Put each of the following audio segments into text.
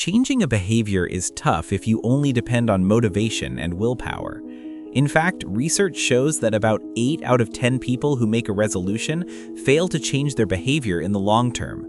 Changing a behavior is tough if you only depend on motivation and willpower. In fact, research shows that about 8 out of 10 people who make a resolution fail to change their behavior in the long term.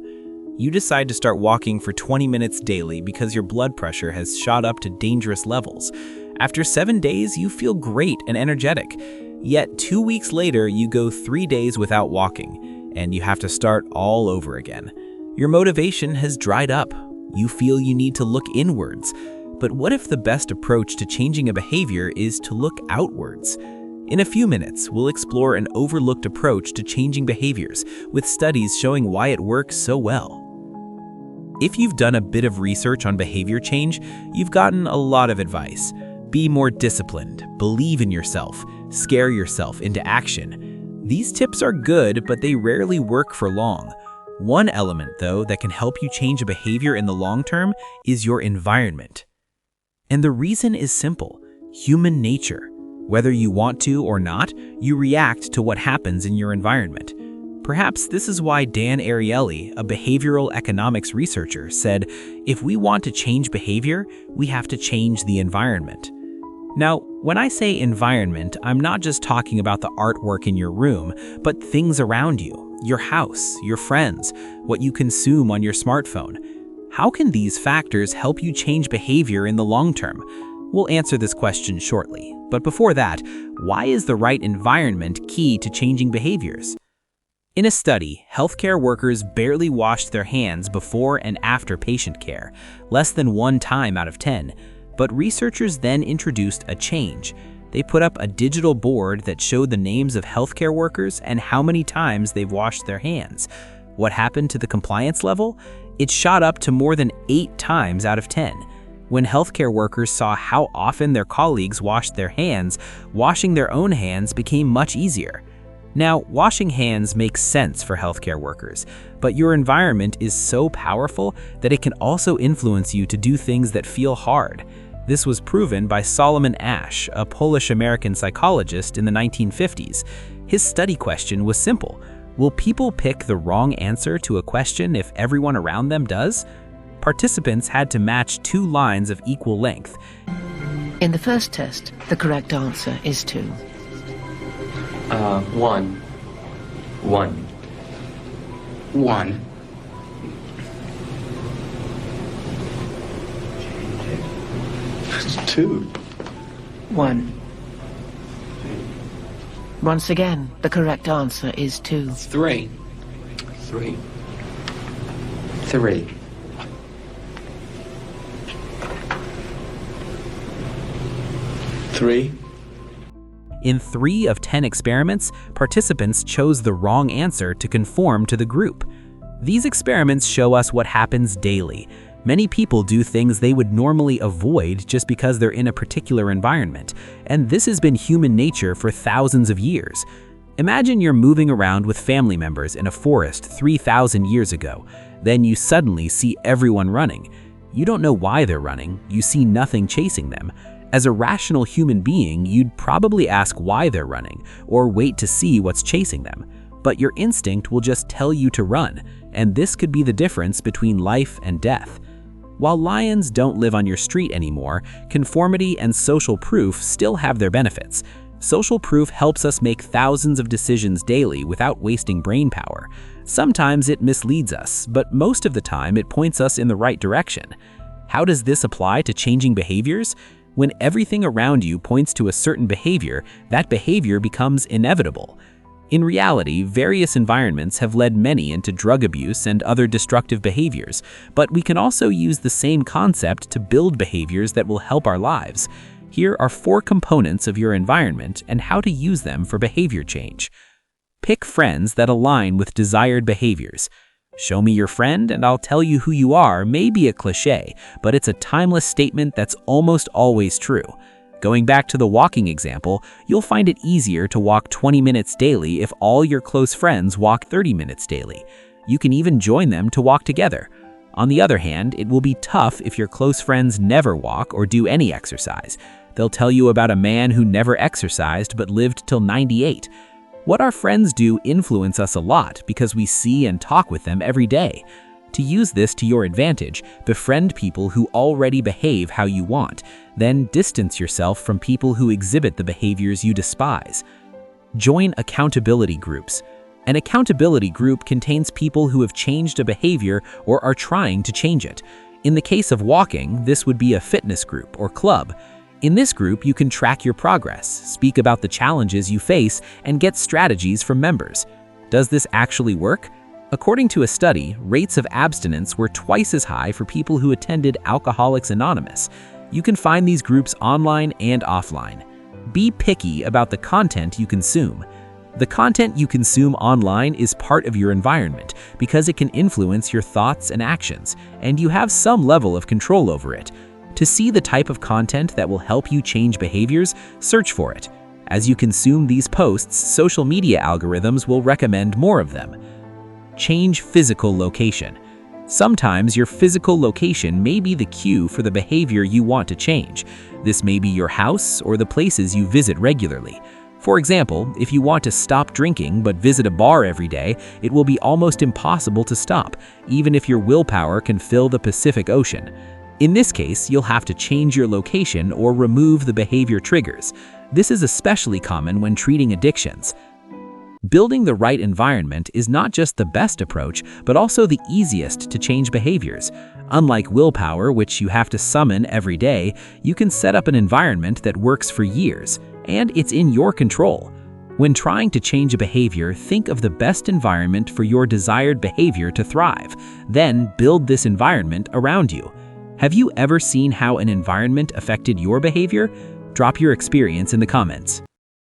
You decide to start walking for 20 minutes daily because your blood pressure has shot up to dangerous levels. After 7 days, you feel great and energetic. Yet 2 weeks later, you go 3 days without walking, and you have to start all over again. Your motivation has dried up. You feel you need to look inwards. But what if the best approach to changing a behavior is to look outwards? In a few minutes, we'll explore an overlooked approach to changing behaviors, with studies showing why it works so well. If you've done a bit of research on behavior change, you've gotten a lot of advice. Be more disciplined, believe in yourself, scare yourself into action. These tips are good, but they rarely work for long. One element, though, that can help you change a behavior in the long term is your environment. And the reason is simple: human nature. Whether you want to or not, you react to what happens in your environment. Perhaps this is why Dan Ariely, a behavioral economics researcher, said, if we want to change behavior, we have to change the environment. Now, when I say environment, I'm not just talking about the artwork in your room, but things around you, your house, your friends, what you consume on your smartphone. How can these factors help you change behavior in the long term? We'll answer this question shortly. But before that, why is the right environment key to changing behaviors? In a study, healthcare workers barely washed their hands before and after patient care, less than 1 time out of 10. But researchers then introduced a change. They put up a digital board that showed the names of healthcare workers and how many times they've washed their hands. What happened to the compliance level? It shot up to more than 8 times out of 10. When healthcare workers saw how often their colleagues washed their hands, washing their own hands became much easier. Now, washing hands makes sense for healthcare workers, but your environment is so powerful that it can also influence you to do things that feel hard. This was proven by Solomon Asch, a Polish-American psychologist in the 1950s. His study question was simple: will people pick the wrong answer to a question if everyone around them does? Participants had to match 2 lines of equal length. In the first test, the correct answer is 2. 1. 1. 1. It's 2. 1. Once again, the correct answer is 2. 3. 3. 3. 3. In 3 of 10 experiments, participants chose the wrong answer to conform to the group. These experiments show us what happens daily. Many people do things they would normally avoid just because they're in a particular environment, and this has been human nature for thousands of years. Imagine you're moving around with family members in a forest 3,000 years ago. Then you suddenly see everyone running. You don't know why they're running, you see nothing chasing them. As a rational human being, you'd probably ask why they're running, or wait to see what's chasing them. But your instinct will just tell you to run, and this could be the difference between life and death. While lions don't live on your street anymore, conformity and social proof still have their benefits. Social proof helps us make thousands of decisions daily without wasting brain power. Sometimes it misleads us, but most of the time it points us in the right direction. How does this apply to changing behaviors? When everything around you points to a certain behavior, that behavior becomes inevitable. In reality, various environments have led many into drug abuse and other destructive behaviors, but we can also use the same concept to build behaviors that will help our lives. Here are 4 components of your environment and how to use them for behavior change. Pick friends that align with desired behaviors. Show me your friend and I'll tell you who you are may be a cliché, but it's a timeless statement that's almost always true. Going back to the walking example, you'll find it easier to walk 20 minutes daily if all your close friends walk 30 minutes daily. You can even join them to walk together. On the other hand, it will be tough if your close friends never walk or do any exercise. They'll tell you about a man who never exercised but lived till 98. What our friends do influence us a lot because we see and talk with them every day. To use this to your advantage, befriend people who already behave how you want, then distance yourself from people who exhibit the behaviors you despise. Join accountability groups. An accountability group contains people who have changed a behavior or are trying to change it. In the case of walking, this would be a fitness group or club. In this group, you can track your progress, speak about the challenges you face, and get strategies from members. Does this actually work? According to a study, rates of abstinence were twice as high for people who attended Alcoholics Anonymous. You can find these groups online and offline. Be picky about the content you consume. The content you consume online is part of your environment because it can influence your thoughts and actions, and you have some level of control over it. To see the type of content that will help you change behaviors, search for it. As you consume these posts, social media algorithms will recommend more of them. Change physical location. Sometimes your physical location may be the cue for the behavior you want to change. This may be your house or the places you visit regularly. For example, if you want to stop drinking but visit a bar every day, it will be almost impossible to stop, even if your willpower can fill the Pacific Ocean. In this case, you'll have to change your location or remove the behavior triggers. This is especially common when treating addictions. Building the right environment is not just the best approach, but also the easiest to change behaviors. Unlike willpower, which you have to summon every day, you can set up an environment that works for years, and it's in your control. When trying to change a behavior, think of the best environment for your desired behavior to thrive. Then build this environment around you. Have you ever seen how an environment affected your behavior? Drop your experience in the comments.